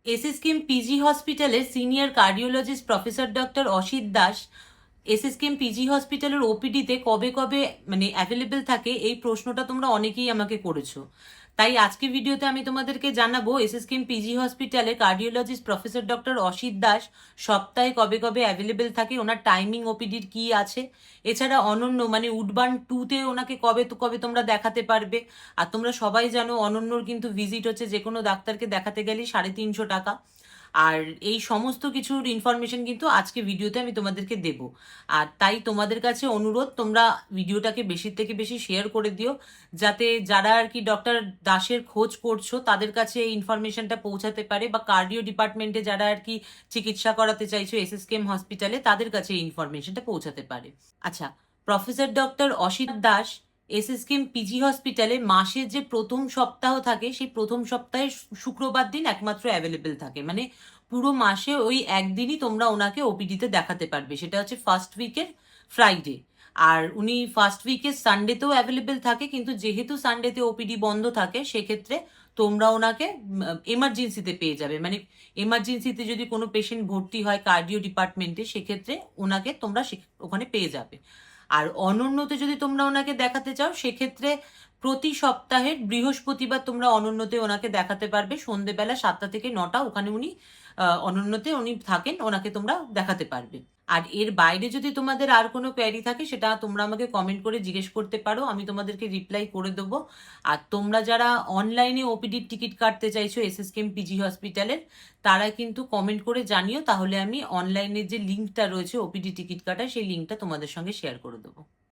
SSKM PG হসপিটালের senior cardiologist professor doctor Asit Das SSKM PG হসপিটালের ওপিডিতে কবে কবে মানে অ্যাভেলেবেল থাকে, এই প্রশ্নটা তোমরা অনেকেই আমাকে করেছো। তাই আজকে ভিডিওতে আমি তোমাদেরকে জানাবো এসএসকেএম পিজি হসপিটালে cardiologist professor doctor Asit Das সপ্তাহে কবে কবে অ্যাভেলেবেল থাকে, ওনার টাইমিং ওপিডির কি আছে, এছাড়া অনন্য মানে উডবার্ন 2-তে ওনাকে কবে কবে তোমরা দেখাতে পারবে। আর তোমরা সবাই জানো অনন্যর কিন্তু ভিজিট হচ্ছে যে কোনো ডাক্তারকে দেখাতে গেলে 350 টাকা। আর এই সমস্ত কিছুর ইনফরমেশন কিন্তু আজকে ভিডিওতে আমি তোমাদেরকে দেব। আর তাই তোমাদের কাছে অনুরোধ, তোমরা ভিডিওটাকে বেশি থেকে বেশি শেয়ার করে দিও, যাতে যারা আর কি ডক্টর দাসের খোঁজ করছো তাদের কাছে এই ইনফরমেশনটা পৌঁছাতে পারে, বা কার্ডিও ডিপার্টমেন্টে যারা আর কি চিকিৎসা করাতে চাইছো এসএসকেএম হসপিটালে তাদের কাছে এই ইনফরমেশনটা পৌঁছাতে পারে। আচ্ছা, professor doctor Asit Das SSKM PG হসপিটালে মাসের যে প্রথম সপ্তাহ থাকে সেই প্রথম সপ্তাহে শুক্রবার দিন একমাত্র অ্যাভেলেবেল থাকে। মানে পুরো মাসে ওই একদিনই তোমরা ওনাকে ওপিডিতে দেখাতে পারবে, সেটা হচ্ছে ফার্স্ট উইকের ফ্রাইডে। আর উনি ফার্স্ট উইকের সানডেতেও অ্যাভেলেবেল থাকে, কিন্তু যেহেতু সানডেতে ওপিডি বন্ধ থাকে সেক্ষেত্রে তোমরা ওনাকে এমার্জেন্সিতে পেয়ে যাবে। মানে এমার্জেন্সিতে যদি কোনো পেশেন্ট ভর্তি হয় কার্ডিও ডিপার্টমেন্টে সেক্ষেত্রে ওনাকে তোমরা ওখানে পেয়ে যাবে। আর অনন্যতে যদি তোমরা ওনাকে দেখাতে চাও সেক্ষেত্রে প্রতি সপ্তাহের বৃহস্পতিবার তোমরা অনন্যতে ওনাকে দেখাতে পারবে, সন্ধেবেলা 7টা থেকে 9টা ওখানে উনি অনন্যতে উনি থাকেন, ওনাকে তোমরা দেখাতে পারবে। আর এর বাইরে যদি তোমাদের আর কোনো কোয়ারি থাকে সেটা তোমরা আমাকে কমেন্ট করে জিজ্ঞেস করতে পারো, আমি তোমাদেরকে রিপ্লাই করে দেবো। আর তোমরা যারা অনলাইনে ওপিডির টিকিট কাটতে চাইছো এসএসকেএম পিজি হসপিটালের, তারা কিন্তু কমেন্ট করে জানিও, তাহলে আমি অনলাইনে যে লিঙ্কটা রয়েছে ওপিডি টিকিট কাটার সেই লিঙ্কটা তোমাদের সঙ্গে শেয়ার করে দেবো।